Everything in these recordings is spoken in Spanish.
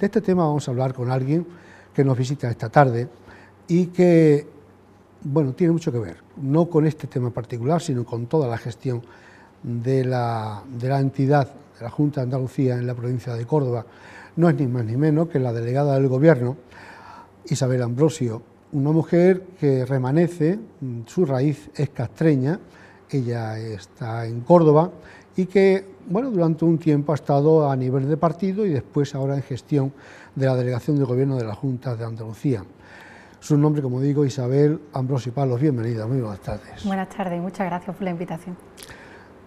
De este tema vamos a hablar con alguien que nos visita esta tarde y que, bueno, tiene mucho que ver, no con este tema en particular, sino con toda la gestión de la entidad, de la Junta de Andalucía en la provincia de Córdoba. No es ni más ni menos que la delegada del Gobierno, Isabel Ambrosio, una mujer que remanece, su raíz es castreña, ella está en Córdoba y que, bueno, durante un tiempo ha estado a nivel de partido y después ahora en gestión de la delegación de Gobierno de la Junta de Andalucía. Su nombre, como digo, Isabel Ambrosio Palos. Bienvenida, muy buenas tardes. Buenas tardes, muchas gracias por la invitación.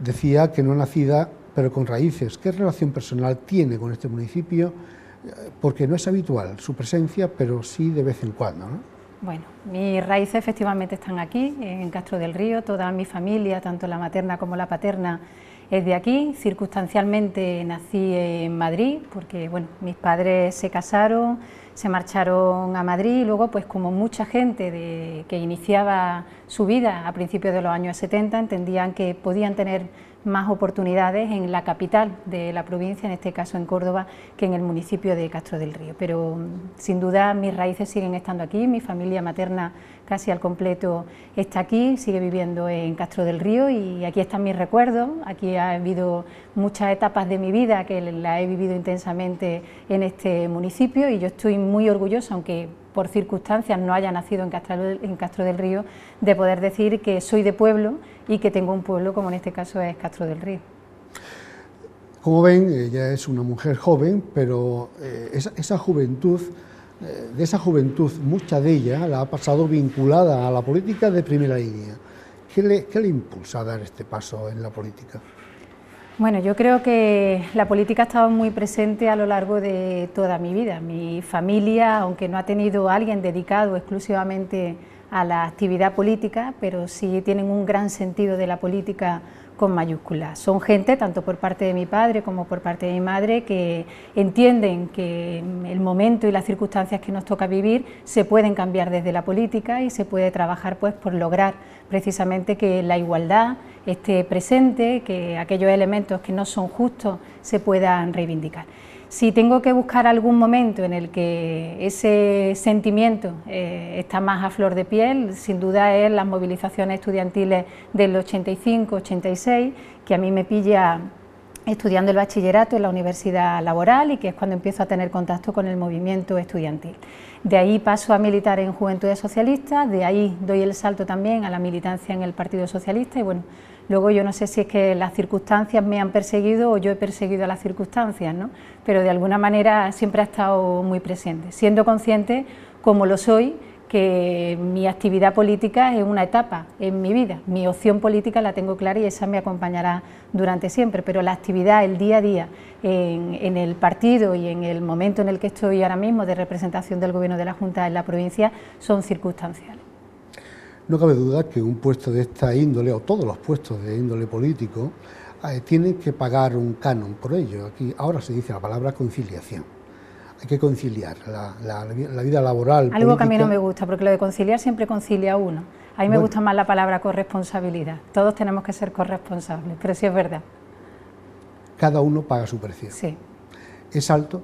Decía que no nacida, pero con raíces. ¿Qué relación personal tiene con este municipio? Porque no es habitual su presencia, pero sí de vez en cuando, ¿no? Bueno, mis raíces efectivamente están aquí, en Castro del Río. Toda mi familia, tanto la materna como la paterna, es de aquí. Circunstancialmente nací en Madrid, porque bueno, mis padres se casaron, se marcharon a Madrid y luego, pues como mucha gente que iniciaba su vida a principios de los años 70, entendían que podían tener más oportunidades en la capital de la provincia, en este caso en Córdoba, que en el municipio de Castro del Río. Pero sin duda mis raíces siguen estando aquí, mi familia materna casi al completo está aquí, sigue viviendo en Castro del Río y aquí están mis recuerdos. Aquí ha habido muchas etapas de mi vida que la he vivido intensamente en este municipio y yo estoy muy orgullosa, aunque por circunstancias no haya nacido en Castro del Río, de poder decir que soy de pueblo y que tengo un pueblo como en este caso es Castro del Río. Como ven, ella es una mujer joven, pero esa juventud, de esa juventud, mucha de ella la ha pasado vinculada a la política de primera línea. ¿Qué le impulsa a dar este paso en la política? Bueno, yo creo que la política ha estado muy presente a lo largo de toda mi vida. Mi familia, aunque no ha tenido a alguien dedicado exclusivamente a la actividad política, pero sí tienen un gran sentido de la política con mayúsculas. Son gente, tanto por parte de mi padre como por parte de mi madre, que entienden que el momento y las circunstancias que nos toca vivir se pueden cambiar desde la política y se puede trabajar pues por lograr precisamente que la igualdad esté presente, que aquellos elementos que no son justos se puedan reivindicar. Si tengo que buscar algún momento en el que ese sentimiento está más a flor de piel, sin duda es las movilizaciones estudiantiles del 85-86, que a mí me pilla estudiando el bachillerato en la Universidad Laboral y que es cuando empiezo a tener contacto con el movimiento estudiantil. De ahí paso a militar en Juventudes Socialistas, de ahí doy el salto también a la militancia en el Partido Socialista y bueno, luego yo no sé si es que las circunstancias me han perseguido o yo he perseguido a las circunstancias, ¿no? Pero de alguna manera siempre ha estado muy presente, siendo consciente, como lo soy, que mi actividad política es una etapa en mi vida, mi opción política la tengo clara y esa me acompañará durante siempre, pero la actividad, el día a día en el partido y en el momento en el que estoy ahora mismo de representación del Gobierno de la Junta en la provincia son circunstanciales. No cabe duda que un puesto de esta índole, o todos los puestos de índole político, tienen que pagar un canon por ello. Aquí ahora se dice la palabra conciliación. Hay que conciliar la vida laboral, algo política. Que a mí no me gusta, porque lo de conciliar siempre concilia uno. A mí me gusta más la palabra corresponsabilidad. Todos tenemos que ser corresponsables, pero sí es verdad. Cada uno paga su precio. Sí. ¿Es alto?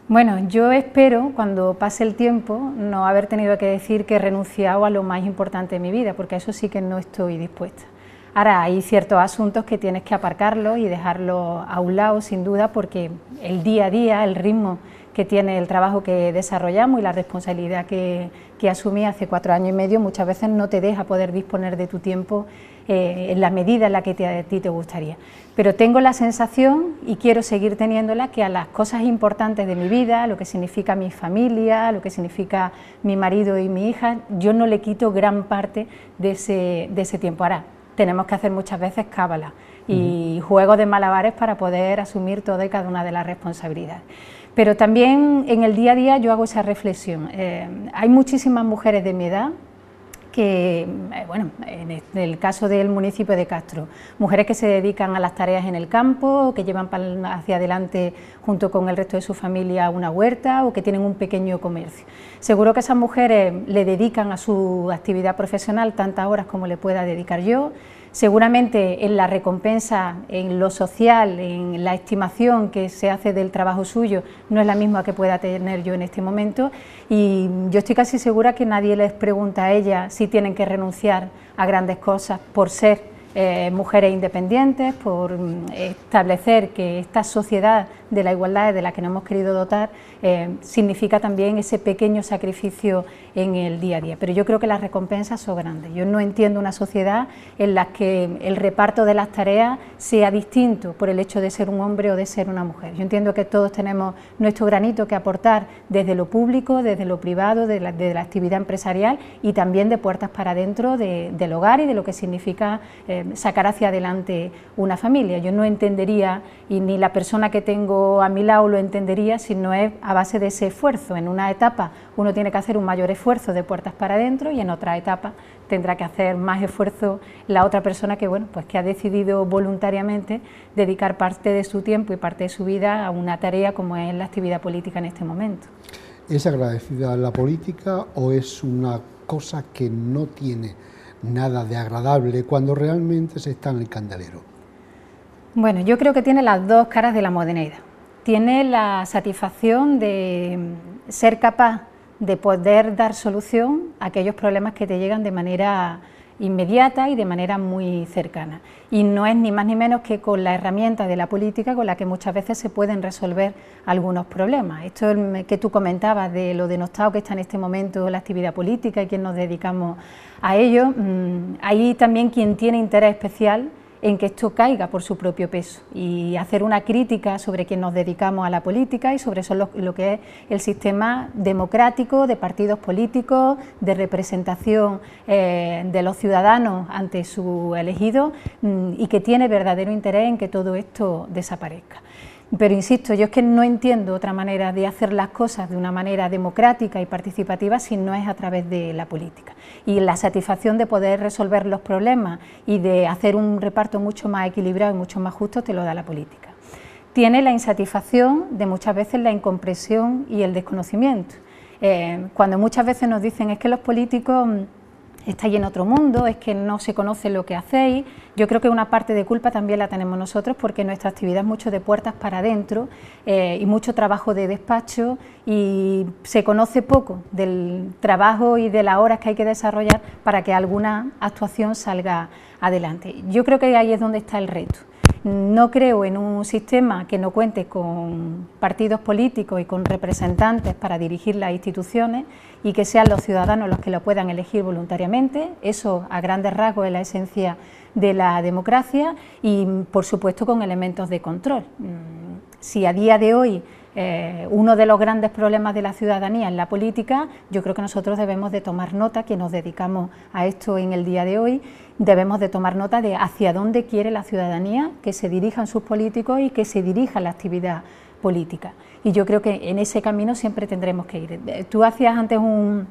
Bueno, yo espero, cuando pase el tiempo, no haber tenido que decir que he renunciado a lo más importante de mi vida, porque a eso sí que no estoy dispuesta. Ahora, hay ciertos asuntos que tienes que aparcarlos y dejarlos a un lado, sin duda, porque el día a día, el ritmo que tiene el trabajo que desarrollamos y la responsabilidad que asumí hace 4 años y medio, muchas veces no te deja poder disponer de tu tiempo en la medida en la que a ti te gustaría. Pero tengo la sensación, y quiero seguir teniéndola, que a las cosas importantes de mi vida, lo que significa mi familia, lo que significa mi marido y mi hija, yo no le quito gran parte de ese tiempo. Ahora, tenemos que hacer muchas veces cábala y juegos de malabares para poder asumir toda y cada una de las responsabilidades. Pero también en el día a día yo hago esa reflexión. Hay muchísimas mujeres de mi edad que, bueno, en el caso del municipio de Castro, mujeres que se dedican a las tareas en el campo, que llevan hacia adelante junto con el resto de su familia una huerta o que tienen un pequeño comercio. Seguro que esas mujeres le dedican a su actividad profesional tantas horas como le pueda dedicar yo. Seguramente en la recompensa, en lo social, en la estimación que se hace del trabajo suyo, no es la misma que pueda tener yo en este momento, y yo estoy casi segura que nadie les pregunta a ella si tienen que renunciar a grandes cosas por ser mujeres independientes, por establecer que esta sociedad de la igualdad de la que nos hemos querido dotar significa también ese pequeño sacrificio en el día a día. Pero yo creo que las recompensas son grandes. Yo no entiendo una sociedad en la que el reparto de las tareas sea distinto por el hecho de ser un hombre o de ser una mujer. Yo entiendo que todos tenemos nuestro granito que aportar desde lo público, desde lo privado, de la actividad empresarial y también de puertas para adentro del hogar y de lo que significa sacar hacia adelante una familia. Yo no entendería, y ni la persona que tengo a mi lado lo entendería, si no es a base de ese esfuerzo. En una etapa uno tiene que hacer un mayor esfuerzo de puertas para adentro y en otra etapa tendrá que hacer más esfuerzo la otra persona que, bueno, pues que ha decidido voluntariamente dedicar parte de su tiempo y parte de su vida a una tarea como es la actividad política en este momento. ¿Es agradecida la política o es una cosa que no tiene nada de agradable cuando realmente se está en el candelero? Bueno, yo creo que tiene las dos caras de la moneda. Tiene la satisfacción de ser capaz de poder dar solución a aquellos problemas que te llegan de manera inmediata y de manera muy cercana. Y no es ni más ni menos que con la herramienta de la política con la que muchas veces se pueden resolver algunos problemas. Esto que tú comentabas de lo denostado que está en este momento la actividad política y quien nos dedicamos a ello, hay también quien tiene interés especial en que esto caiga por su propio peso y hacer una crítica sobre quien nos dedicamos a la política y sobre eso lo que es el sistema democrático de partidos políticos, de representación de los ciudadanos ante su elegido y que tiene verdadero interés en que todo esto desaparezca. Pero insisto, yo es que no entiendo otra manera de hacer las cosas de una manera democrática y participativa si no es a través de la política. Y la satisfacción de poder resolver los problemas y de hacer un reparto mucho más equilibrado y mucho más justo te lo da la política. Tiene la insatisfacción de muchas veces la incomprensión y el desconocimiento. Cuando muchas veces nos dicen es que los políticos estáis en otro mundo, es que no se conoce lo que hacéis. Yo creo que una parte de culpa también la tenemos nosotros porque nuestra actividad es mucho de puertas para adentro y mucho trabajo de despacho y se conoce poco del trabajo y de las horas que hay que desarrollar para que alguna actuación salga adelante. Yo creo que ahí es donde está el reto. No creo en un sistema que no cuente con partidos políticos y con representantes para dirigir las instituciones y que sean los ciudadanos los que lo puedan elegir voluntariamente. Eso, a grandes rasgos, es la esencia de la democracia y, por supuesto, con elementos de control. Si a día de hoy uno de los grandes problemas de la ciudadanía es la política, yo creo que nosotros debemos de tomar nota, que nos dedicamos a esto en el día de hoy, debemos de tomar nota de hacia dónde quiere la ciudadanía que se dirijan sus políticos y que se dirija la actividad política. Y yo creo que en ese camino siempre tendremos que ir. Tú hacías antes un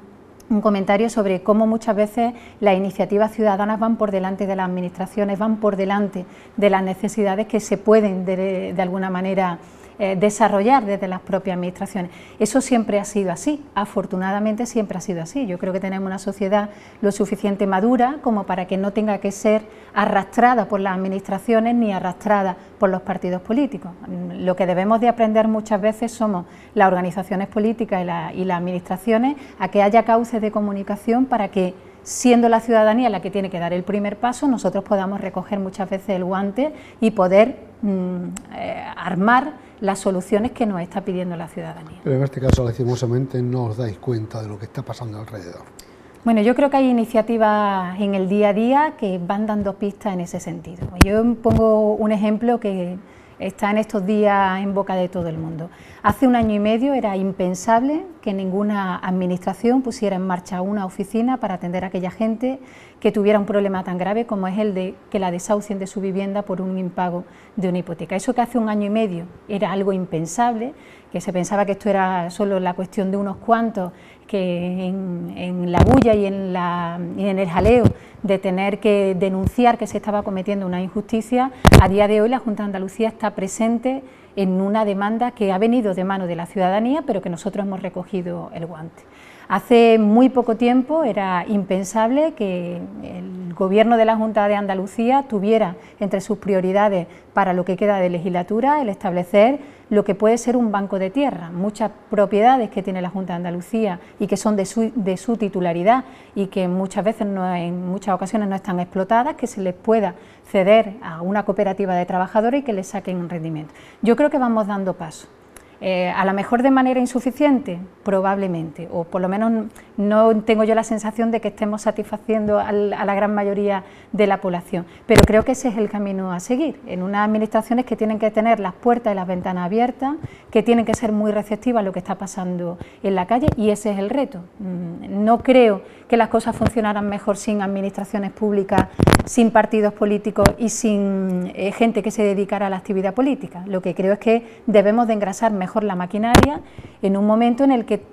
comentario sobre cómo muchas veces las iniciativas ciudadanas van por delante de las administraciones, van por delante de las necesidades que se pueden de alguna manera desarrollar desde las propias administraciones. Eso siempre ha sido así, afortunadamente siempre ha sido así. Yo creo que tenemos una sociedad lo suficiente madura como para que no tenga que ser arrastrada por las administraciones ni arrastrada por los partidos políticos. Lo que debemos de aprender muchas veces somos las organizaciones políticas y las administraciones a que haya cauces de comunicación para que, siendo la ciudadanía la que tiene que dar el primer paso, nosotros podamos recoger muchas veces el guante y poder armar las soluciones que nos está pidiendo la ciudadanía. Pero en este caso, lastimosamente, no os dais cuenta de lo que está pasando alrededor. Bueno, yo creo que hay iniciativas en el día a día que van dando pistas en ese sentido. Yo pongo un ejemplo que está en estos días en boca de todo el mundo. Hace 1 año y medio era impensable que ninguna administración pusiera en marcha una oficina para atender a aquella gente que tuviera un problema tan grave como es el de que la desahucien de su vivienda por un impago de una hipoteca. Eso que hace 1 año y medio era algo impensable, que se pensaba que esto era solo la cuestión de unos cuantos, que en la bulla y en el jaleo de tener que denunciar que se estaba cometiendo una injusticia, a día de hoy la Junta de Andalucía está presente en una demanda que ha venido de mano de la ciudadanía, pero que nosotros hemos recogido el guante. Hace muy poco tiempo era impensable que el Gobierno de la Junta de Andalucía tuviera entre sus prioridades para lo que queda de legislatura el establecer lo que puede ser un banco de tierra. Muchas propiedades que tiene la Junta de Andalucía y que son de su titularidad y que muchas veces en muchas ocasiones no están explotadas, que se les pueda ceder a una cooperativa de trabajadores y que les saquen un rendimiento. Yo creo que vamos dando paso. A lo mejor de manera insuficiente, probablemente, o por lo menos no tengo yo la sensación de que estemos satisfaciendo a la gran mayoría de la población, pero creo que ese es el camino a seguir, en unas administraciones que tienen que tener las puertas y las ventanas abiertas, que tienen que ser muy receptivas a lo que está pasando en la calle, y ese es el reto. No creo que las cosas funcionaran mejor sin administraciones públicas, sin partidos políticos y sin gente que se dedicara a la actividad política. Lo que creo es que debemos de engrasar mejor la maquinaria en un momento en el que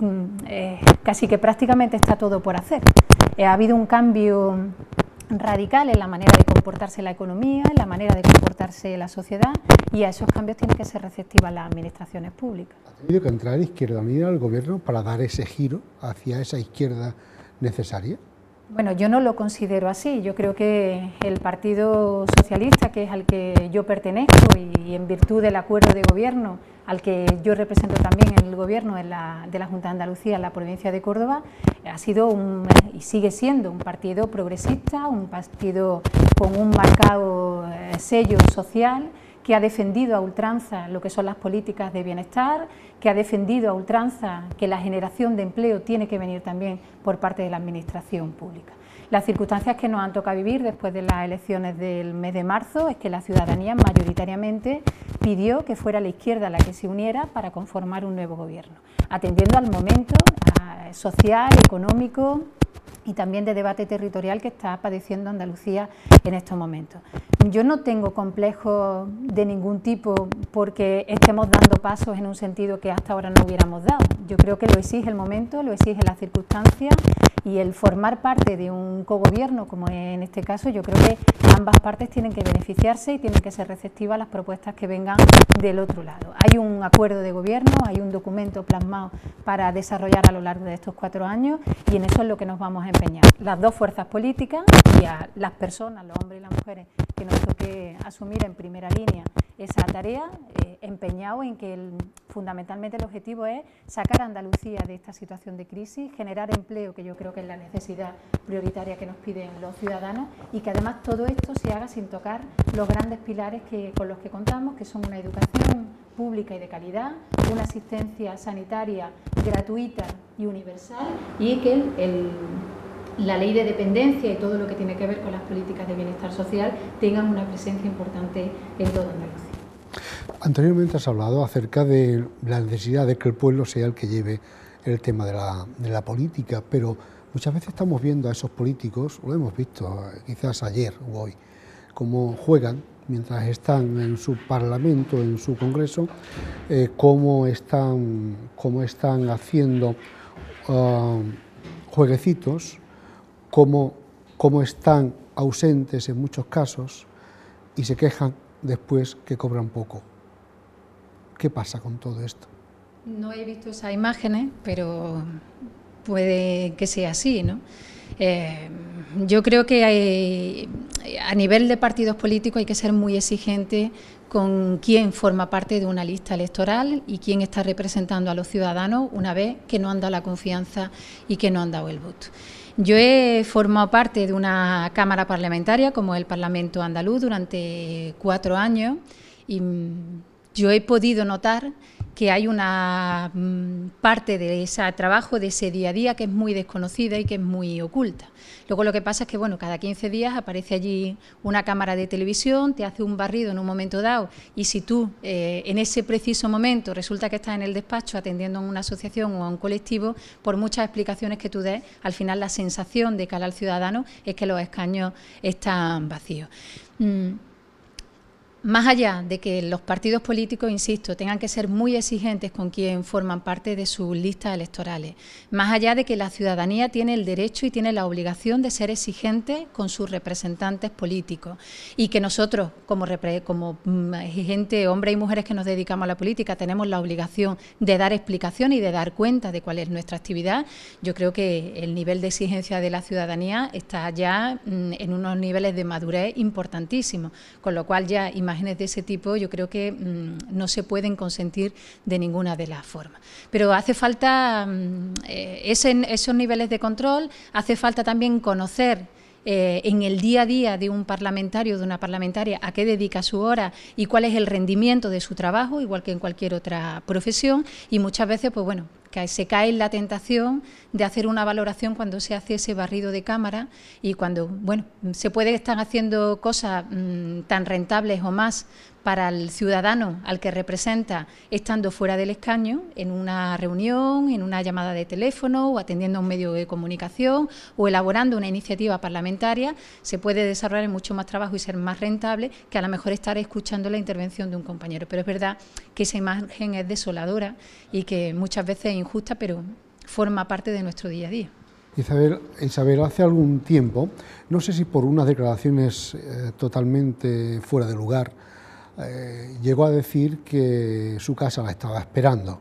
casi que prácticamente está todo por hacer. Ha habido un cambio radical en la manera de comportarse la economía, en la manera de comportarse la sociedad, y a esos cambios tienen que ser receptivas las administraciones públicas. ¿Ha tenido que entrar Izquierda Unida al Gobierno para dar ese giro hacia esa izquierda necesaria? Bueno, yo no lo considero así. Yo creo que el Partido Socialista, que es al que yo pertenezco y en virtud del acuerdo de gobierno al que yo represento también en el gobierno de la Junta de Andalucía en la provincia de Córdoba, ha sido y sigue siendo un partido progresista, un partido con un marcado sello social, que ha defendido a ultranza lo que son las políticas de bienestar, que ha defendido a ultranza que la generación de empleo tiene que venir también por parte de la administración pública. Las circunstancias que nos han tocado vivir después de las elecciones del mes de marzo es que la ciudadanía mayoritariamente pidió que fuera la izquierda la que se uniera para conformar un nuevo gobierno, atendiendo al momento social, económico y también de debate territorial que está padeciendo Andalucía en estos momentos. Yo no tengo complejos de ningún tipo porque estemos dando pasos en un sentido que hasta ahora no hubiéramos dado. Yo creo que lo exige el momento, lo exige las circunstancias, y el formar parte de un cogobierno, como en este caso, yo creo que ambas partes tienen que beneficiarse y tienen que ser receptivas a las propuestas que vengan del otro lado. Hay un acuerdo de gobierno, hay un documento plasmado para desarrollar a lo largo de estos 4 años, y en eso es lo que nos vamos a empeñar. Las dos fuerzas políticas y a las personas, los hombres y las mujeres, que nos toque asumir en primera línea esa tarea, empeñado en que fundamentalmente el objetivo es sacar a Andalucía de esta situación de crisis, generar empleo, que yo creo que es la necesidad prioritaria que nos piden los ciudadanos, y que además todo esto se haga sin tocar los grandes pilares con los que contamos, que son una educación pública y de calidad, una asistencia sanitaria gratuita y universal, y que la ley de dependencia y todo lo que tiene que ver con las políticas de bienestar social tengan una presencia importante en toda Andalucía. Anteriormente has hablado acerca de la necesidad de que el pueblo sea el que lleve el tema de la política, pero muchas veces estamos viendo a esos políticos, lo hemos visto quizás ayer o hoy, cómo juegan mientras están en su parlamento, en su congreso, cómo están haciendo jueguecitos, cómo están ausentes en muchos casos y se quejan después que cobran poco. ¿Qué pasa con todo esto? No he visto esas imágenes, pero puede que sea así, ¿no? Yo creo que a nivel de partidos políticos hay que ser muy exigente con quién forma parte de una lista electoral y quién está representando a los ciudadanos una vez que no han dado la confianza y que no han dado el voto. Yo he formado parte de una Cámara Parlamentaria como el Parlamento Andaluz durante 4 años y yo he podido notar que hay una parte de ese trabajo, de ese día a día, que es muy desconocida y que es muy oculta. Luego lo que pasa es que, bueno, cada 15 días aparece allí una cámara de televisión, te hace un barrido en un momento dado, y si tú en ese preciso momento resulta que estás en el despacho atendiendo a una asociación o a un colectivo, por muchas explicaciones que tú des, al final la sensación de cara al ciudadano es que los escaños están vacíos. Más allá de que los partidos políticos, insisto, tengan que ser muy exigentes con quien forman parte de sus listas electorales, más allá de que la ciudadanía tiene el derecho y tiene la obligación de ser exigente con sus representantes políticos, y que nosotros, como gente, hombres y mujeres que nos dedicamos a la política, tenemos la obligación de dar explicación y de dar cuenta de cuál es nuestra actividad. Yo creo que el nivel de exigencia de la ciudadanía está ya en unos niveles de madurez importantísimos, con lo cual ya imágenes de ese tipo yo creo que no se pueden consentir de ninguna de las formas. Pero hace falta esos niveles de control, hace falta también conocer en el día a día de un parlamentario o de una parlamentaria a qué dedica su hora y cuál es el rendimiento de su trabajo, igual que en cualquier otra profesión, y muchas veces, pues bueno, que se cae en la tentación de hacer una valoración cuando se hace ese barrido de cámara y cuando, bueno, se puede estar haciendo cosas tan rentables o más para el ciudadano al que representa estando fuera del escaño, en una reunión, en una llamada de teléfono o atendiendo a un medio de comunicación o elaborando una iniciativa parlamentaria, se puede desarrollar mucho más trabajo y ser más rentable que a lo mejor estar escuchando la intervención de un compañero. Pero es verdad que esa imagen es desoladora y que muchas veces es injusta, pero forma parte de nuestro día a día. Isabel, hace algún tiempo, no sé si por unas declaraciones totalmente fuera de lugar, llegó a decir que su casa la estaba esperando.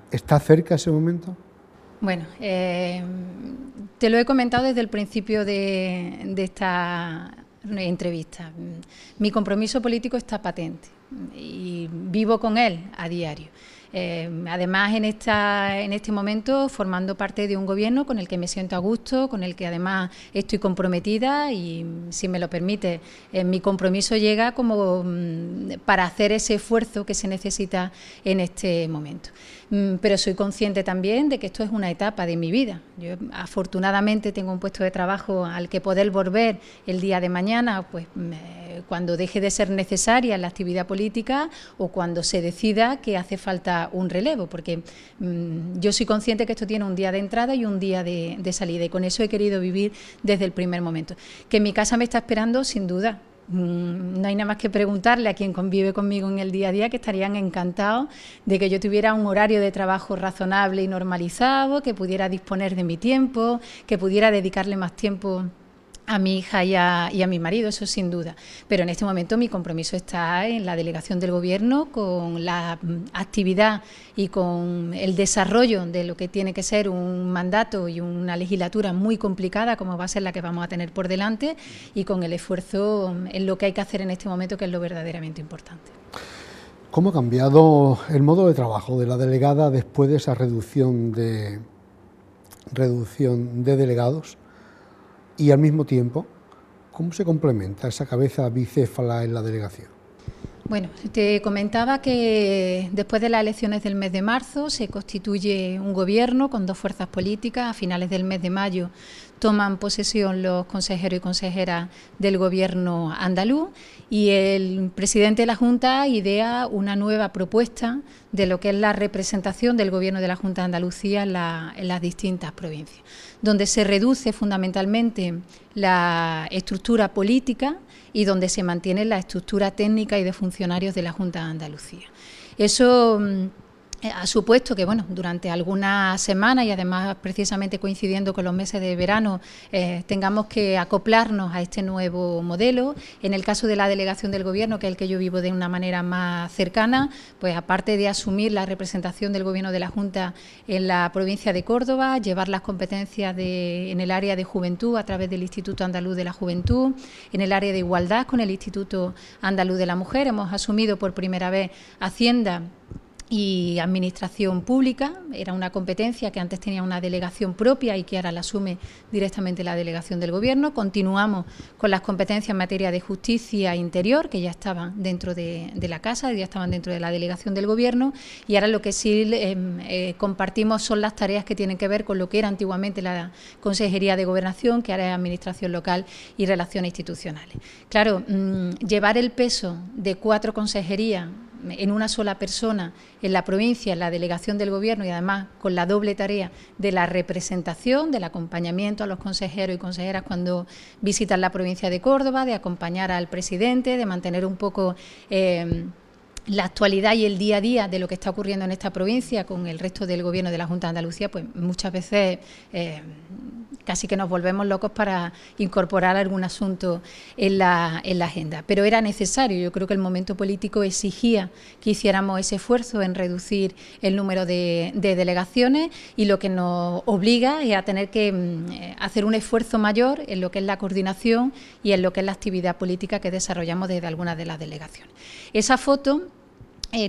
¿Está cerca ese momento? Bueno, te lo he comentado desde el principio de esta entrevista. Mi compromiso político está patente y vivo con él a diario. Además, en este momento, formando parte de un gobierno con el que me siento a gusto, con el que además estoy comprometida y, si me lo permite, mi compromiso llega como para hacer ese esfuerzo que se necesita en este momento. Pero soy consciente también de que esto es una etapa de mi vida. Yo afortunadamente tengo un puesto de trabajo al que poder volver el día de mañana, pues cuando deje de ser necesaria la actividad política o cuando se decida que hace falta un relevo, porque yo soy consciente que esto tiene un día de entrada y un día de salida, y con eso he querido vivir desde el primer momento. Que mi casa me está esperando, sin duda. No hay nada más que preguntarle a quien convive conmigo en el día a día, que estarían encantados de que yo tuviera un horario de trabajo razonable y normalizado, que pudiera disponer de mi tiempo, que pudiera dedicarle más tiempo a mi hija y a mi marido, eso sin duda. Pero en este momento mi compromiso está en la delegación del Gobierno, con la actividad y con el desarrollo de lo que tiene que ser un mandato y una legislatura muy complicada, como va a ser la que vamos a tener por delante, y con el esfuerzo en lo que hay que hacer en este momento, que es lo verdaderamente importante. ¿Cómo ha cambiado el modo de trabajo de la delegada después de esa reducción de delegados? Y al mismo tiempo, ¿cómo se complementa esa cabeza bicéfala en la delegación? Bueno, te comentaba que después de las elecciones del mes de marzo se constituye un gobierno con dos fuerzas políticas. A finales del mes de mayo toman posesión los consejeros y consejeras del gobierno andaluz y el presidente de la Junta idea una nueva propuesta de lo que es la representación del gobierno de la Junta de Andalucía en las distintas provincias, donde se reduce fundamentalmente la estructura política y donde se mantiene la estructura técnica y de funcionarios de la Junta de Andalucía. Eso ha supuesto que, bueno, durante algunas semanas y además precisamente coincidiendo con los meses de verano, tengamos que acoplarnos a este nuevo modelo. En el caso de la delegación del Gobierno, que es el que yo vivo de una manera más cercana, pues aparte de asumir la representación del Gobierno de la Junta en la provincia de Córdoba, llevar las competencias en el área de juventud a través del Instituto Andaluz de la Juventud, en el área de igualdad con el Instituto Andaluz de la Mujer, hemos asumido por primera vez Hacienda y Administración Pública. Era una competencia que antes tenía una delegación propia y que ahora la asume directamente la delegación del Gobierno. Continuamos con las competencias en materia de justicia interior, que ya estaban dentro de la Casa, ya estaban dentro de la delegación del Gobierno, y ahora lo que sí compartimos son las tareas que tienen que ver con lo que era antiguamente la Consejería de Gobernación, que ahora es Administración Local y Relaciones Institucionales. Claro, llevar el peso de 4 consejerías en una sola persona en la provincia, en la delegación del Gobierno y además con la doble tarea de la representación, del acompañamiento a los consejeros y consejeras cuando visitan la provincia de Córdoba, de acompañar al presidente, de mantener un poco la actualidad y el día a día de lo que está ocurriendo en esta provincia con el resto del Gobierno de la Junta de Andalucía, pues muchas veces casi que nos volvemos locos para incorporar algún asunto en la agenda. Pero era necesario, yo creo que el momento político exigía que hiciéramos ese esfuerzo en reducir el número de delegaciones y lo que nos obliga es a tener que hacer un esfuerzo mayor en lo que es la coordinación y en lo que es la actividad política que desarrollamos desde algunas de las delegaciones. Esa foto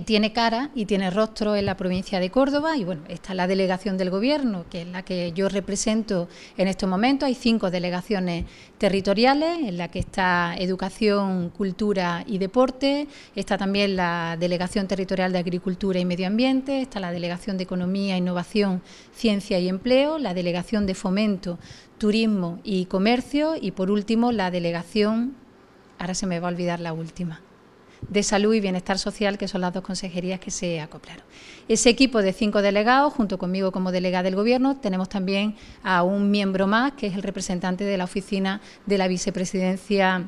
tiene cara y tiene rostro en la provincia de Córdoba y bueno, está la delegación del Gobierno, que es la que yo represento en estos momentos. Hay 5 delegaciones territoriales, en la que está Educación, Cultura y Deporte, está también la Delegación Territorial de Agricultura y Medio Ambiente, está la Delegación de Economía, Innovación, Ciencia y Empleo, la Delegación de Fomento, Turismo y Comercio y por último la Delegación, ahora se me va a olvidar la última, de Salud y Bienestar Social, que son las 2 consejerías que se acoplaron. Ese equipo de 5 delegados, junto conmigo como delegada del Gobierno, tenemos también a un miembro más, que es el representante de la oficina de la vicepresidencia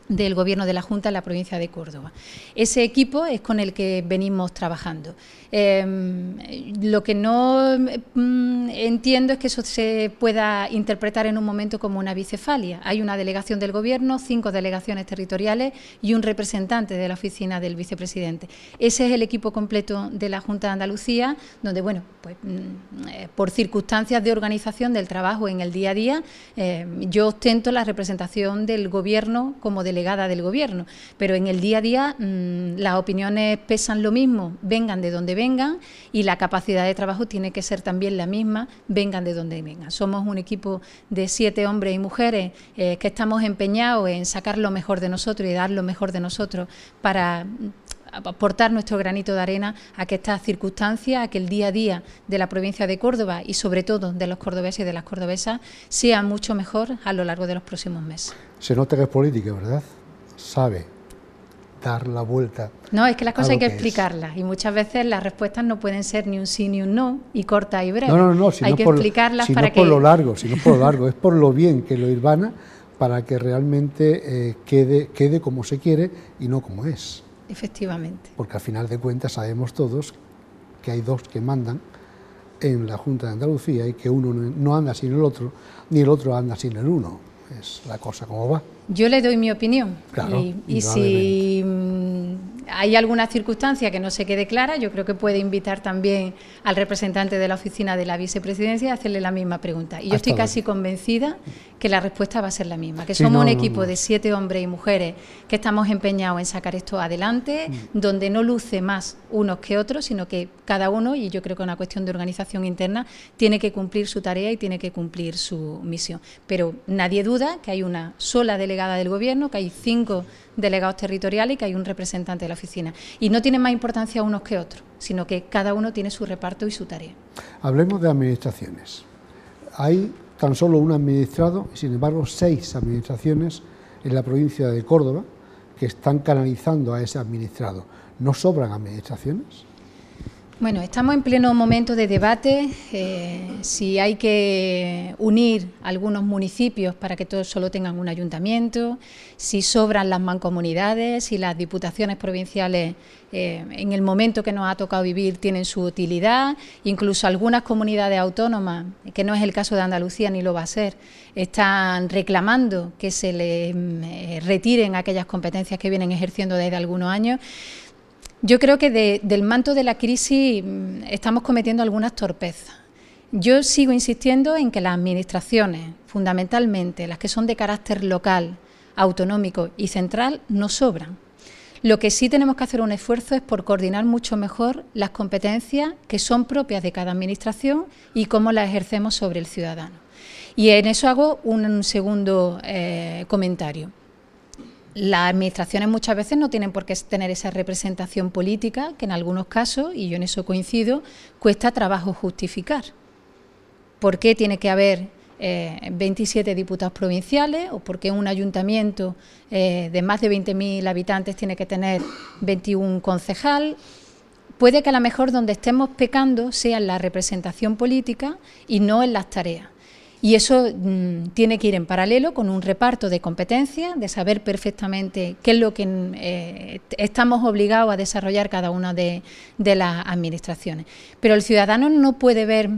del Gobierno de la Junta en la provincia de Córdoba. Ese equipo es con el que venimos trabajando. Lo que no entiendo es que eso se pueda interpretar en un momento como una bicefalia. Hay una delegación del Gobierno, 5 delegaciones territoriales y un representante de la oficina del vicepresidente. Ese es el equipo completo de la Junta de Andalucía, donde, bueno, pues por circunstancias de organización del trabajo en el día a día, yo ostento la representación del Gobierno como delegada del Gobierno, pero en el día a día las opiniones pesan lo mismo, vengan de donde vengan, y la capacidad de trabajo tiene que ser también la misma, vengan de donde vengan. Somos un equipo de 7 hombres y mujeres que estamos empeñados en sacar lo mejor de nosotros y dar lo mejor de nosotros para aportar nuestro granito de arena a que estas circunstancias, a que el día a día de la provincia de Córdoba y sobre todo de los cordobeses y de las cordobesas sea mucho mejor a lo largo de los próximos meses. Se nota que es política, ¿verdad? Sabe dar la vuelta. No, es que las cosas hay que explicarlas y muchas veces las respuestas no pueden ser ni un sí ni un no y cortas y breves. No, hay que explicarlas para que... No por lo largo, sino por lo largo, es por lo bien que lo hilvana para que realmente quede como se quiere y no como es. Efectivamente. Porque al final de cuentas sabemos todos que hay 2 que mandan en la Junta de Andalucía y que uno no anda sin el otro, ni el otro anda sin el uno. Es la cosa como va. Yo le doy mi opinión, claro, y si hay alguna circunstancia que no se quede clara, yo creo que puede invitar también al representante de la oficina de la vicepresidencia a hacerle la misma pregunta. Y yo estoy casi convencida que la respuesta va a ser la misma, que somos un equipo de 7 hombres y mujeres que estamos empeñados en sacar esto adelante, donde no luce más unos que otros, sino que cada uno, y yo creo que es una cuestión de organización interna, tiene que cumplir su tarea y tiene que cumplir su misión. Pero nadie duda que hay una sola delegada del Gobierno, que hay 5 delegados territoriales y que hay un representante de la oficina. Y no tienen más importancia unos que otros, sino que cada uno tiene su reparto y su tarea. Hablemos de administraciones. Hay tan solo un administrado, y sin embargo 6 administraciones en la provincia de Córdoba que están canalizando a ese administrado. ¿No sobran administraciones? Bueno, estamos en pleno momento de debate, si hay que unir algunos municipios para que todos solo tengan un ayuntamiento, si sobran las mancomunidades, si las diputaciones provinciales en el momento que nos ha tocado vivir tienen su utilidad, incluso algunas comunidades autónomas, que no es el caso de Andalucía ni lo va a ser, están reclamando que se les retiren aquellas competencias que vienen ejerciendo desde algunos años. Yo creo que del manto de la crisis estamos cometiendo algunas torpezas. Yo sigo insistiendo en que las administraciones, fundamentalmente las que son de carácter local, autonómico y central, no sobran. Lo que sí tenemos que hacer un esfuerzo es por coordinar mucho mejor las competencias que son propias de cada administración y cómo las ejercemos sobre el ciudadano. Y en eso hago un segundo comentario. Las administraciones muchas veces no tienen por qué tener esa representación política que en algunos casos, y yo en eso coincido, cuesta trabajo justificar. ¿Por qué tiene que haber 27 diputados provinciales o porque un ayuntamiento de más de 20.000 habitantes tiene que tener 21 concejal. Puede que a lo mejor donde estemos pecando sea en la representación política y no en las tareas. Y eso tiene que ir en paralelo con un reparto de competencias, de saber perfectamente qué es lo que estamos obligados a desarrollar cada una de las administraciones. Pero el ciudadano no puede ver,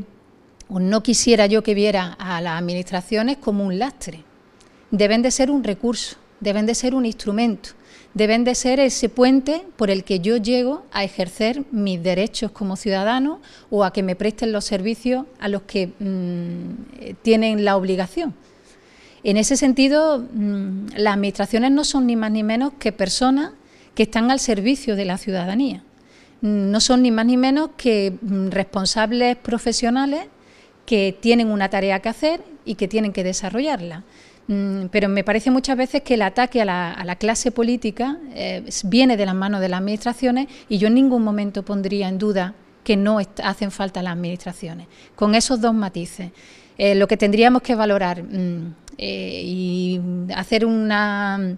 o no quisiera yo que viera a las administraciones como un lastre. Deben de ser un recurso, deben de ser un instrumento, deben de ser ese puente por el que yo llego a ejercer mis derechos como ciudadano o a que me presten los servicios a los que tienen la obligación. En ese sentido, las administraciones no son ni más ni menos que personas que están al servicio de la ciudadanía. No son ni más ni menos que responsables profesionales que tienen una tarea que hacer y que tienen que desarrollarla. Pero me parece muchas veces que el ataque a la clase política viene de las manos de las administraciones y yo en ningún momento pondría en duda que no hacen falta las administraciones. Con esos dos matices, lo que tendríamos que valorar y hacer una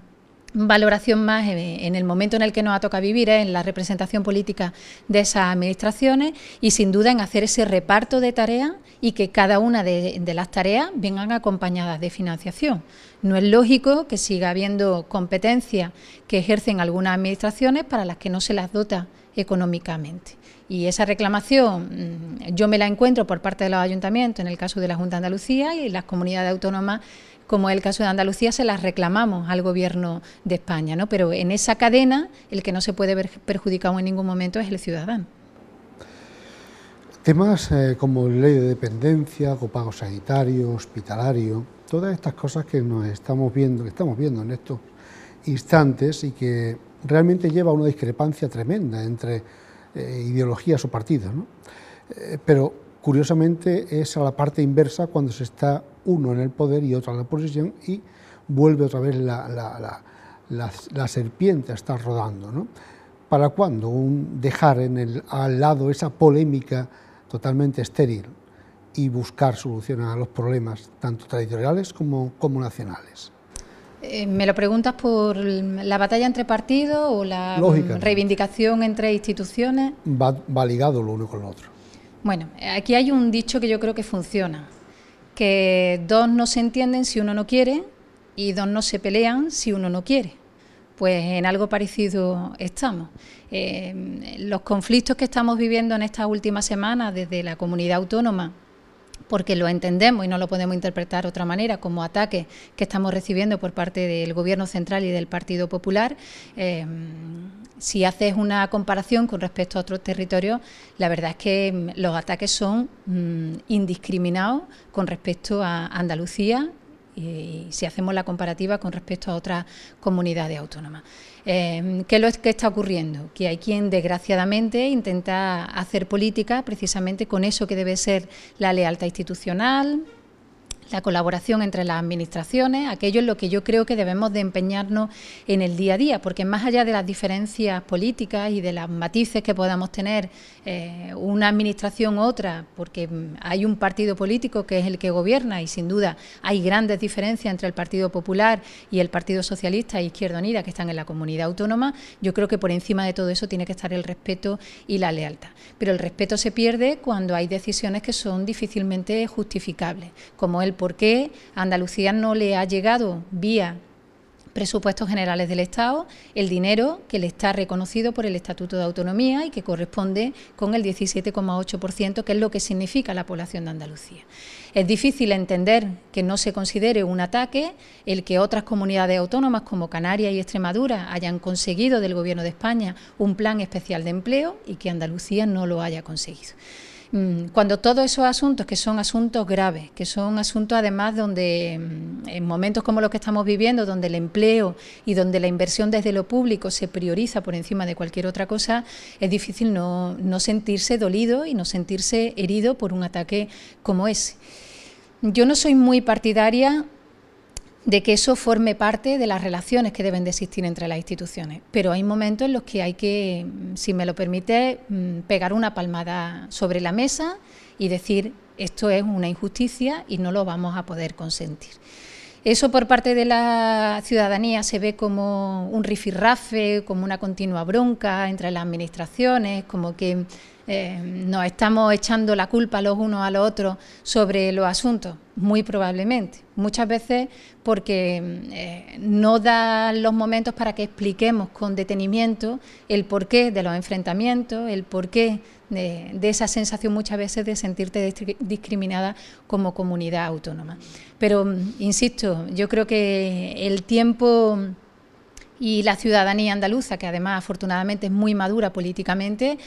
valoración más en el momento en el que nos ha tocado vivir, en la representación política de esas administraciones y sin duda en hacer ese reparto de tareas y que cada una de las tareas vengan acompañadas de financiación. No es lógico que siga habiendo competencias que ejercen algunas administraciones para las que no se las dota económicamente. Y esa reclamación yo me la encuentro por parte de los ayuntamientos en el caso de la Junta de Andalucía y las comunidades autónomas, como es el caso de Andalucía, se las reclamamos al Gobierno de España, ¿no? Pero en esa cadena el que no se puede ver perjudicado en ningún momento es el ciudadano. Temas como ley de dependencia, copago sanitario, hospitalario, todas estas cosas que estamos viendo en estos instantes y que realmente lleva a una discrepancia tremenda entre ideologías o partidos, ¿no? Pero curiosamente es a la parte inversa cuando se está uno en el poder y otro en la oposición y vuelve otra vez la serpiente a estar rodando, ¿no? ¿Para cuándo dejar al lado esa polémica totalmente estéril y buscar soluciones a los problemas tanto territoriales como nacionales? ¿Me lo preguntas por la batalla entre partidos o la reivindicación entre instituciones? Va ligado lo uno con lo otro. Bueno, aquí hay un dicho que yo creo que funciona, que dos no se entienden si uno no quiere y dos no se pelean si uno no quiere. Pues en algo parecido estamos. Los conflictos que estamos viviendo en estas últimas semanas desde la comunidad autónoma, porque lo entendemos y no lo podemos interpretar de otra manera, como ataques que estamos recibiendo por parte del Gobierno central y del Partido Popular, si haces una comparación con respecto a otros territorios, la verdad es que los ataques son indiscriminados con respecto a Andalucía y si hacemos la comparativa con respecto a otras comunidades autónomas. ¿Qué es lo que está ocurriendo? Que hay quien desgraciadamente intenta hacer política precisamente con eso que debe ser la lealtad institucional, la colaboración entre las administraciones, aquello en lo que yo creo que debemos de empeñarnos en el día a día, porque más allá de las diferencias políticas y de los matices que podamos tener una administración u otra, porque hay un partido político que es el que gobierna y sin duda hay grandes diferencias entre el Partido Popular y el Partido Socialista e Izquierda Unida que están en la comunidad autónoma, yo creo que por encima de todo eso tiene que estar el respeto y la lealtad. Pero el respeto se pierde cuando hay decisiones que son difícilmente justificables, como el por qué a Andalucía no le ha llegado vía presupuestos generales del Estado el dinero que le está reconocido por el Estatuto de Autonomía y que corresponde con el 17,8%, que es lo que significa la población de Andalucía. Es difícil entender que no se considere un ataque el que otras comunidades autónomas como Canarias y Extremadura hayan conseguido del Gobierno de España un plan especial de empleo y que Andalucía no lo haya conseguido. Cuando todos esos asuntos, que son asuntos graves, que son asuntos además donde en momentos como los que estamos viviendo, donde el empleo y donde la inversión desde lo público se prioriza por encima de cualquier otra cosa, es difícil no sentirse dolido y no sentirse herido por un ataque como ese. Yo no soy muy partidaria de que eso forme parte de las relaciones que deben de existir entre las instituciones. Pero hay momentos en los que hay que, si me lo permite, pegar una palmada sobre la mesa y decir esto es una injusticia y no lo vamos a poder consentir. Eso por parte de la ciudadanía se ve como un rifirrafe, como una continua bronca entre las administraciones, como que nos estamos echando la culpa los unos a los otros sobre los asuntos, muy probablemente. Muchas veces porque no dan los momentos para que expliquemos con detenimiento el porqué de los enfrentamientos, el porqué de esa sensación muchas veces de sentirte discriminada como comunidad autónoma. Pero, insisto, yo creo que el tiempo y la ciudadanía andaluza, que además afortunadamente es muy madura políticamente,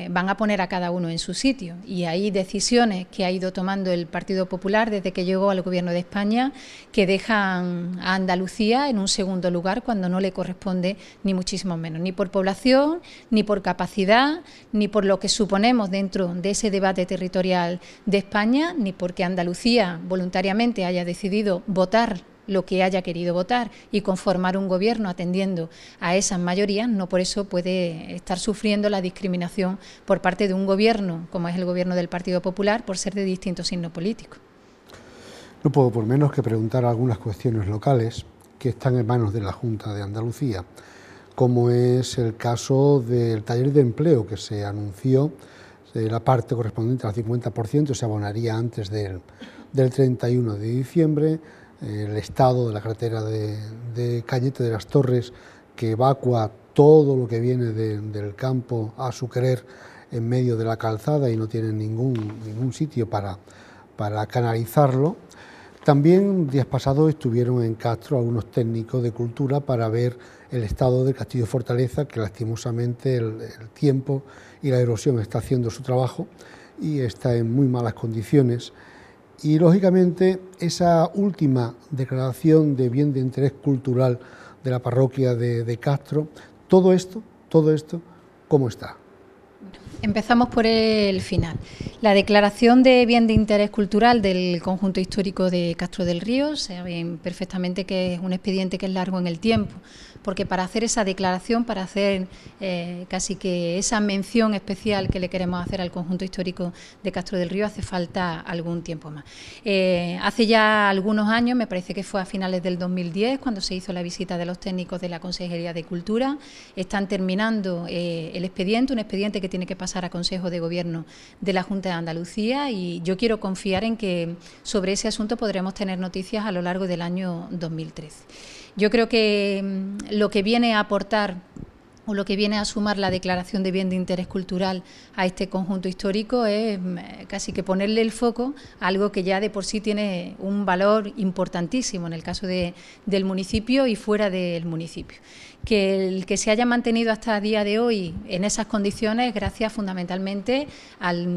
van a poner a cada uno en su sitio. Y hay decisiones que ha ido tomando el Partido Popular desde que llegó al Gobierno de España que dejan a Andalucía en un segundo lugar cuando no le corresponde ni muchísimo menos, ni por población, ni por capacidad, ni por lo que suponemos dentro de ese debate territorial de España, ni porque Andalucía voluntariamente haya decidido votar lo que haya querido votar y conformar un gobierno atendiendo a esas mayorías, no por eso puede estar sufriendo la discriminación por parte de un gobierno, como es el gobierno del Partido Popular, por ser de distinto signo político. No puedo por menos que preguntar algunas cuestiones locales que están en manos de la Junta de Andalucía, como es el caso del taller de empleo que se anunció, la parte correspondiente al 50% se abonaría antes del 31 de diciembre, el estado de la carretera de Cañete de las Torres, que evacua todo lo que viene del campo a su querer en medio de la calzada y no tiene ningún sitio para canalizarlo. También días pasados estuvieron en Castro algunos técnicos de cultura para ver el estado del Castillo Fortaleza, que lastimosamente el tiempo y la erosión está haciendo su trabajo y está en muy malas condiciones. Y, lógicamente, esa última declaración de bien de interés cultural de la parroquia de Castro, todo esto, ¿cómo está? Empezamos por el final. La declaración de bien de interés cultural del conjunto histórico de Castro del Río, saben perfectamente que es un expediente que es largo en el tiempo, porque para hacer esa declaración, para hacer casi que esa mención especial que le queremos hacer al conjunto histórico de Castro del Río, hace falta algún tiempo más. Hace ya algunos años, me parece que fue a finales del 2010, cuando se hizo la visita de los técnicos de la Consejería de Cultura, están terminando el expediente, un expediente que tiene que pasar a Consejo de Gobierno de la Junta de Andalucía, y yo quiero confiar en que sobre ese asunto podremos tener noticias a lo largo del año 2013. Yo creo que lo que viene a aportar o lo que viene a sumar la declaración de bien de interés cultural a este conjunto histórico es casi que ponerle el foco a algo que ya de por sí tiene un valor importantísimo en el caso del municipio y fuera del municipio. Que el que se haya mantenido hasta el día de hoy en esas condiciones gracias fundamentalmente al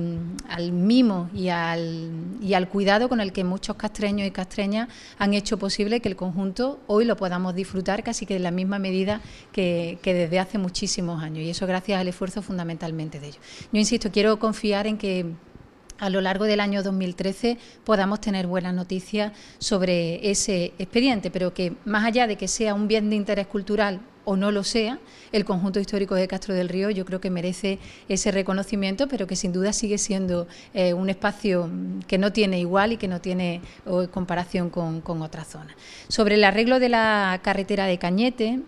mimo y al cuidado con el que muchos castreños y castreñas han hecho posible que el conjunto hoy lo podamos disfrutar casi que en la misma medida que desde hace muchísimos años, y eso gracias al esfuerzo fundamentalmente de ellos. Yo insisto, quiero confiar en que a lo largo del año 2013 podamos tener buenas noticias sobre ese expediente, pero que más allá de que sea un bien de interés cultural o no lo sea, el conjunto histórico de Castro del Río yo creo que merece ese reconocimiento, pero que sin duda sigue siendo un espacio que no tiene igual y que no tiene comparación con otras zonas. Sobre el arreglo de la carretera de Cañete,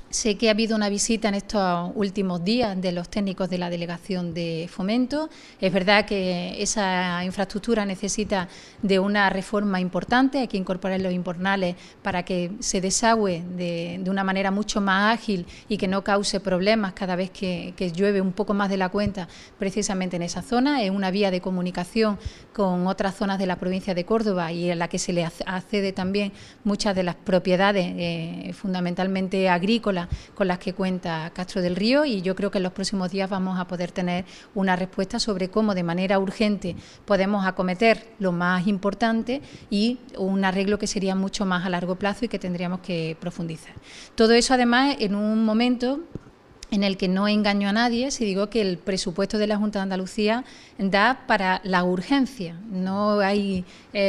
sé que ha habido una visita en estos últimos días de los técnicos de la Delegación de Fomento. Es verdad que esa infraestructura necesita de una reforma importante, hay que incorporar los imbornales para que se desagüe de una manera mucho más ágil y que no cause problemas cada vez que llueve un poco más de la cuenta precisamente en esa zona. Es una vía de comunicación con otras zonas de la provincia de Córdoba y en la que se le accede también muchas de las propiedades fundamentalmente agrícolas con las que cuenta Castro del Río, y yo creo que en los próximos días vamos a poder tener una respuesta sobre cómo de manera urgente podemos acometer lo más importante y un arreglo que sería mucho más a largo plazo y que tendríamos que profundizar. Todo eso además en un momento en el que no engaño a nadie si digo que el presupuesto de la Junta de Andalucía da para la urgencia. No hay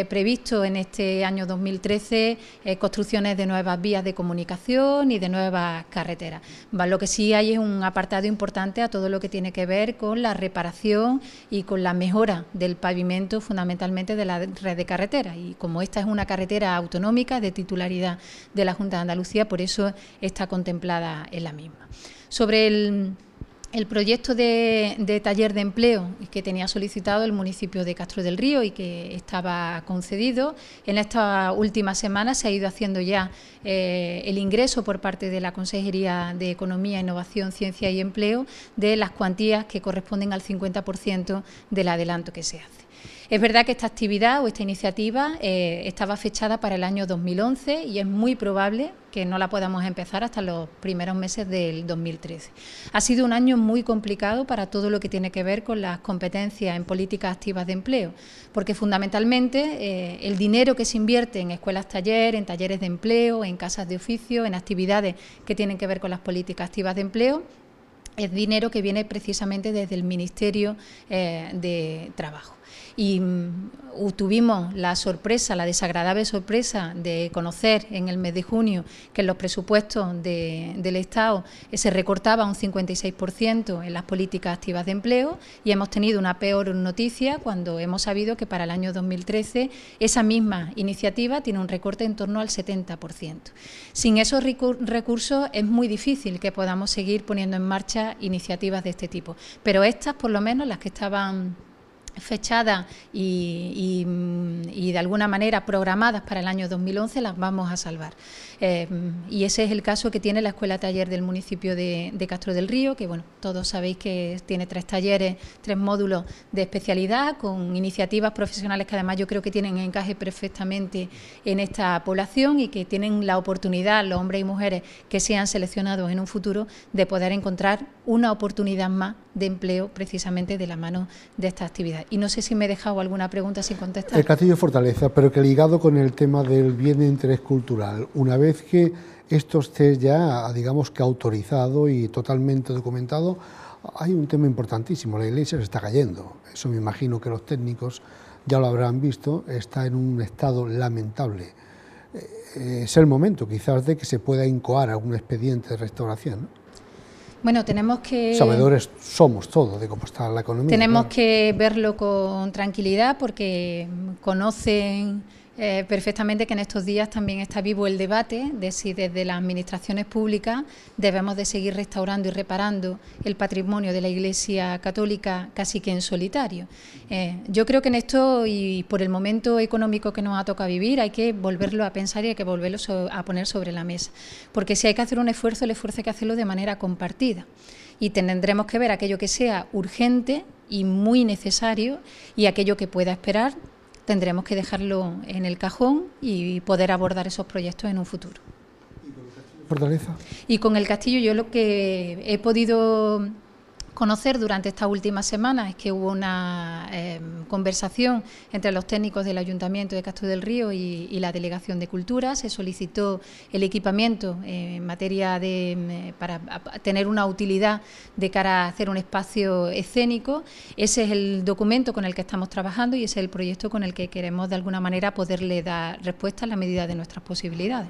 previsto en este año 2013 construcciones de nuevas vías de comunicación ni de nuevas carreteras. Lo que sí hay es un apartado importante a todo lo que tiene que ver con la reparación y con la mejora del pavimento, fundamentalmente de la red de carreteras. Y como esta es una carretera autonómica de titularidad de la Junta de Andalucía, por eso está contemplada en la misma. Sobre el proyecto de taller de empleo que tenía solicitado el municipio de Castro del Río y que estaba concedido, en esta última semana se ha ido haciendo ya el ingreso por parte de la Consejería de Economía, Innovación, Ciencia y Empleo de las cuantías que corresponden al 50% del adelanto que se hace. Es verdad que esta actividad o esta iniciativa estaba fechada para el año 2011 y es muy probable que no la podamos empezar hasta los primeros meses del 2013. Ha sido un año muy complicado para todo lo que tiene que ver con las competencias en políticas activas de empleo, porque fundamentalmente el dinero que se invierte en escuelas taller, en talleres de empleo, en casas de oficio, en actividades que tienen que ver con las políticas activas de empleo, es dinero que viene precisamente desde el Ministerio de Trabajo. Y tuvimos la sorpresa, la desagradable sorpresa de conocer en el mes de junio que en los presupuestos del Estado se recortaba un 56% en las políticas activas de empleo y hemos tenido una peor noticia cuando hemos sabido que para el año 2013 esa misma iniciativa tiene un recorte en torno al 70%. Sin esos recursos es muy difícil que podamos seguir poniendo en marcha iniciativas de este tipo, pero estas, por lo menos las que estaban fechadas y de alguna manera programadas para el año 2011 las vamos a salvar. Y ese es el caso que tiene la Escuela Taller del municipio de Castro del Río, que bueno, todos sabéis que tiene 3 talleres, 3 módulos de especialidad con iniciativas profesionales que además yo creo que tienen encaje perfectamente en esta población y que tienen la oportunidad, los hombres y mujeres que sean seleccionados en un futuro, de poder encontrar una oportunidad más de empleo precisamente de la mano de esta actividad. Y no sé si me he dejado alguna pregunta sin contestar. El Castillo Fortaleza, pero que ligado con el tema del bien de interés cultural, una vez que esto esté ya, digamos que autorizado y totalmente documentado, hay un tema importantísimo, la iglesia se está cayendo. Eso me imagino que los técnicos ya lo habrán visto, está en un estado lamentable. Es el momento quizás de que se pueda incoar algún expediente de restauración, ¿no? Bueno, tenemos que... Sabedores somos todos de cómo está la economía. Tenemos claro. que verlo con tranquilidad porque conocen perfectamente que en estos días también está vivo el debate de si desde las administraciones públicas debemos de seguir restaurando y reparando el patrimonio de la Iglesia Católica casi que en solitario. Yo creo que en esto y por el momento económico que nos ha tocado vivir hay que volverlo a pensar y hay que volverlo a poner sobre la mesa, porque si hay que hacer un esfuerzo, el esfuerzo hay que hacerlo de manera compartida. Y tendremos que ver aquello que sea urgente y muy necesario y aquello que pueda esperar tendremos que dejarlo en el cajón y poder abordar esos proyectos en un futuro. ¿Y con el Castillo Fortaleza? Y con el Castillo yo lo que he podido conocer durante estas últimas semanas es que hubo una conversación entre los técnicos del Ayuntamiento de Castro del Río y la Delegación de Cultura. Se solicitó el equipamiento en materia de para tener una utilidad de cara a hacer un espacio escénico. Ese es el documento con el que estamos trabajando y ese es el proyecto con el que queremos de alguna manera poderle dar respuesta en la medida de nuestras posibilidades.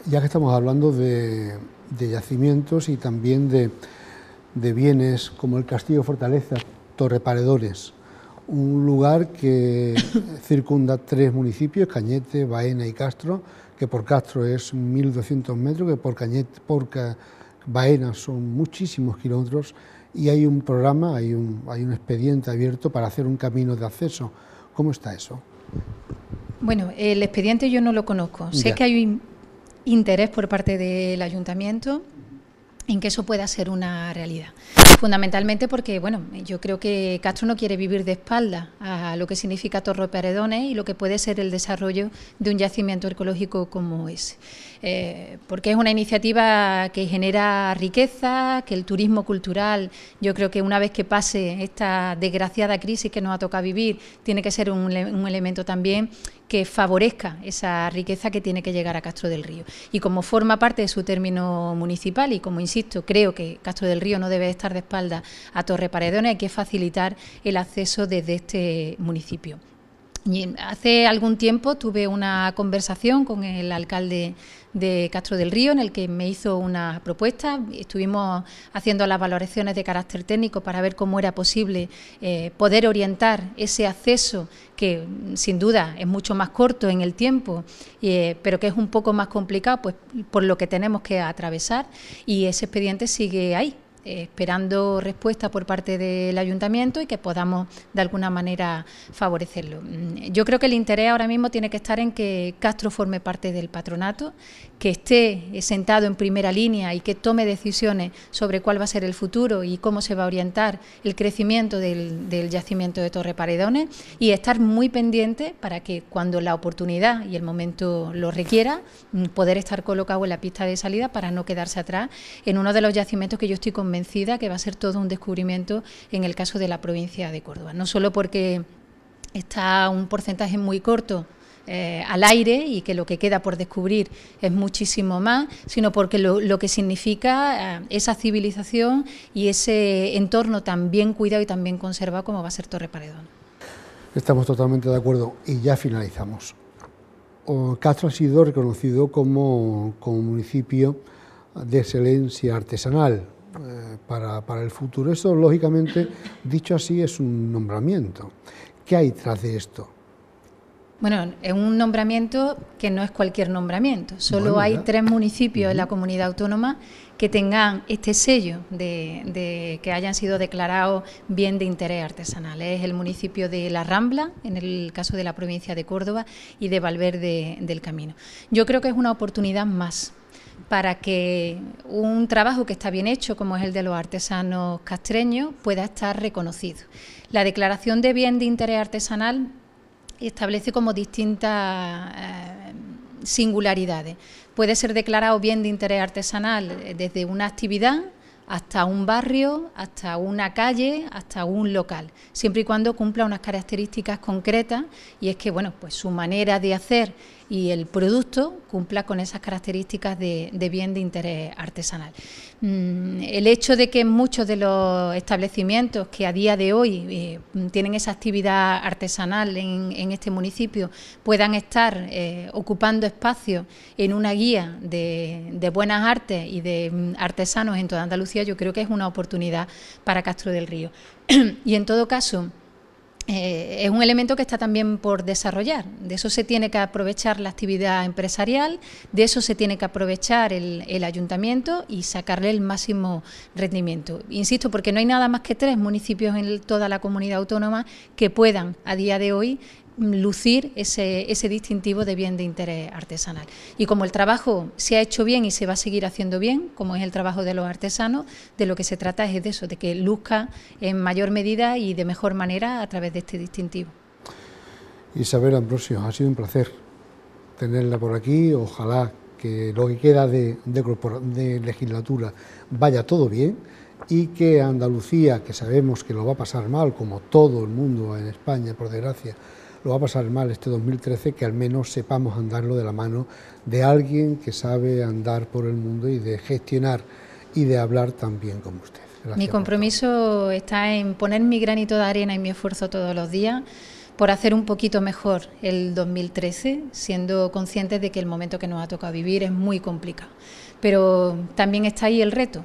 Ya que estamos hablando de yacimientos y también de bienes como el Castillo Fortaleza, Torreparedores, un lugar que circunda 3 municipios, Cañete, Baena y Castro, que por Castro es 1.200 metros, que por Cañete, Baena son muchísimos kilómetros, y hay un programa, hay un expediente abierto para hacer un camino de acceso. ¿Cómo está eso? Bueno, el expediente yo no lo conozco. Sé que hay un interés por parte del Ayuntamiento en que eso pueda ser una realidad. Fundamentalmente porque, bueno, yo creo que Castro no quiere vivir de espaldas a lo que significa Torreparedones y lo que puede ser el desarrollo de un yacimiento arqueológico como ese. Porque es una iniciativa que genera riqueza, que el turismo cultural, yo creo que una vez que pase esta desgraciada crisis que nos ha tocado vivir, tiene que ser un elemento también que favorezca esa riqueza que tiene que llegar a Castro del Río. Y como forma parte de su término municipal, y como insisto, creo que Castro del Río no debe estar de espaldas a Torreparedones, hay que facilitar el acceso desde este municipio. Y hace algún tiempo tuve una conversación con el alcalde de Castro del Río, en el que me hizo una propuesta. Estuvimos haciendo las valoraciones de carácter técnico para ver cómo era posible poder orientar ese acceso, que sin duda es mucho más corto en el tiempo, pero que es un poco más complicado, pues por lo que tenemos que atravesar, y ese expediente sigue ahí, esperando respuesta por parte del ayuntamiento y que podamos de alguna manera favorecerlo. Yo creo que el interés ahora mismo tiene que estar en que Castro forme parte del patronato, que esté sentado en primera línea y que tome decisiones sobre cuál va a ser el futuro y cómo se va a orientar el crecimiento del yacimiento de Torreparedones, y estar muy pendiente para que cuando la oportunidad y el momento lo requiera, poder estar colocado en la pista de salida para no quedarse atrás en uno de los yacimientos que yo estoy convencida que va a ser todo un descubrimiento en el caso de la provincia de Córdoba. No solo porque está un porcentaje muy corto al aire y que lo que queda por descubrir es muchísimo más, sino porque lo que significa esa civilización y ese entorno tan bien cuidado y tan bien conservado como va a ser Torreparedones. Estamos totalmente de acuerdo y ya finalizamos. Castro ha sido reconocido como municipio de excelencia artesanal para el futuro. Eso, lógicamente, dicho así, es un nombramiento. ¿Qué hay tras de esto? Bueno, es un nombramiento que no es cualquier nombramiento. Solo hay 3 municipios en la comunidad autónoma que tengan este sello de que hayan sido declarados bien de interés artesanal. Es el municipio de La Rambla, en el caso de la provincia de Córdoba, y de Valverde del Camino. Yo creo que es una oportunidad más para que un trabajo que está bien hecho, como es el de los artesanos castreños, pueda estar reconocido. La declaración de bien de interés artesanal establece como distintas singularidades. Puede ser declarado bien de interés artesanal desde una actividad hasta un barrio, hasta una calle, hasta un local, siempre y cuando cumpla unas características concretas, y es que, bueno, pues su manera de hacer y el producto cumpla con esas características de bien de interés artesanal. El hecho de que muchos de los establecimientos que a día de hoy tienen esa actividad artesanal en este municipio puedan estar ocupando espacios en una guía de buenas artes y de artesanos en toda Andalucía, yo creo que es una oportunidad para Castro del Río. Y en todo caso, es un elemento que está también por desarrollar. De eso se tiene que aprovechar la actividad empresarial, de eso se tiene que aprovechar el ayuntamiento y sacarle el máximo rendimiento. Insisto, porque no hay nada más que 3 municipios en toda la comunidad autónoma que puedan a día de hoy lucir ese distintivo de bien de interés artesanal. Y como el trabajo se ha hecho bien y se va a seguir haciendo bien, como es el trabajo de los artesanos, de lo que se trata es de eso, de que luzca en mayor medida y de mejor manera a través de este distintivo. Isabel Ambrosio, ha sido un placer tenerla por aquí. Ojalá que lo que queda de legislatura vaya todo bien y que Andalucía, que sabemos que lo va a pasar mal, como todo el mundo en España, por desgracia, lo va a pasar mal este 2013, que al menos sepamos andarlo de la mano de alguien que sabe andar por el mundo y de gestionar y de hablar tan bien como usted. Gracias. Mi compromiso está en poner mi granito de arena y mi esfuerzo todos los días por hacer un poquito mejor el 2013, siendo conscientes de que el momento que nos ha tocado vivir es muy complicado. Pero también está ahí el reto,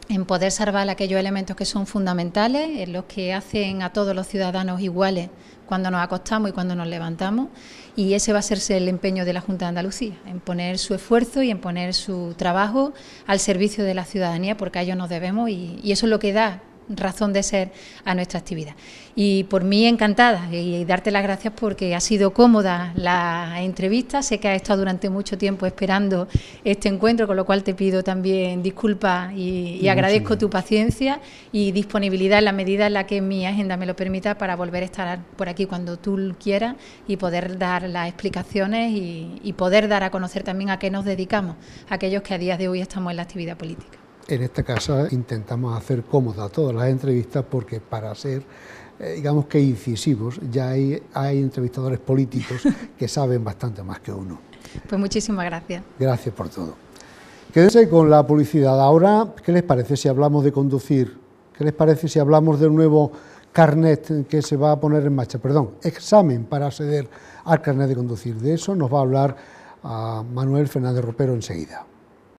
en poder salvar aquellos elementos que son fundamentales, en los que hacen a todos los ciudadanos iguales cuando nos acostamos y cuando nos levantamos, y ese va a ser el empeño de la Junta de Andalucía, en poner su esfuerzo y en poner su trabajo al servicio de la ciudadanía, porque a ellos nos debemos, y eso es lo que da razón de ser a nuestra actividad. Y por mí encantada y darte las gracias porque ha sido cómoda la entrevista. Sé que has estado durante mucho tiempo esperando este encuentro, con lo cual te pido también disculpas y agradezco tu paciencia y disponibilidad en la medida en la que mi agenda me lo permita para volver a estar por aquí cuando tú quieras y poder dar las explicaciones y poder dar a conocer también a qué nos dedicamos, aquellos que a día de hoy estamos en la actividad política. en esta casa intentamos hacer cómodas todas las entrevistas porque para ser, digamos que incisivos, ya hay entrevistadores políticos que saben bastante más que uno. Pues muchísimas gracias. Gracias por todo. Quédense con la publicidad. Ahora, ¿qué les parece si hablamos de conducir? ¿Qué les parece si hablamos del nuevo carnet que se va a poner en marcha? Perdón, examen para acceder al carnet de conducir. De eso nos va a hablar Manuel Fernández Ropero enseguida.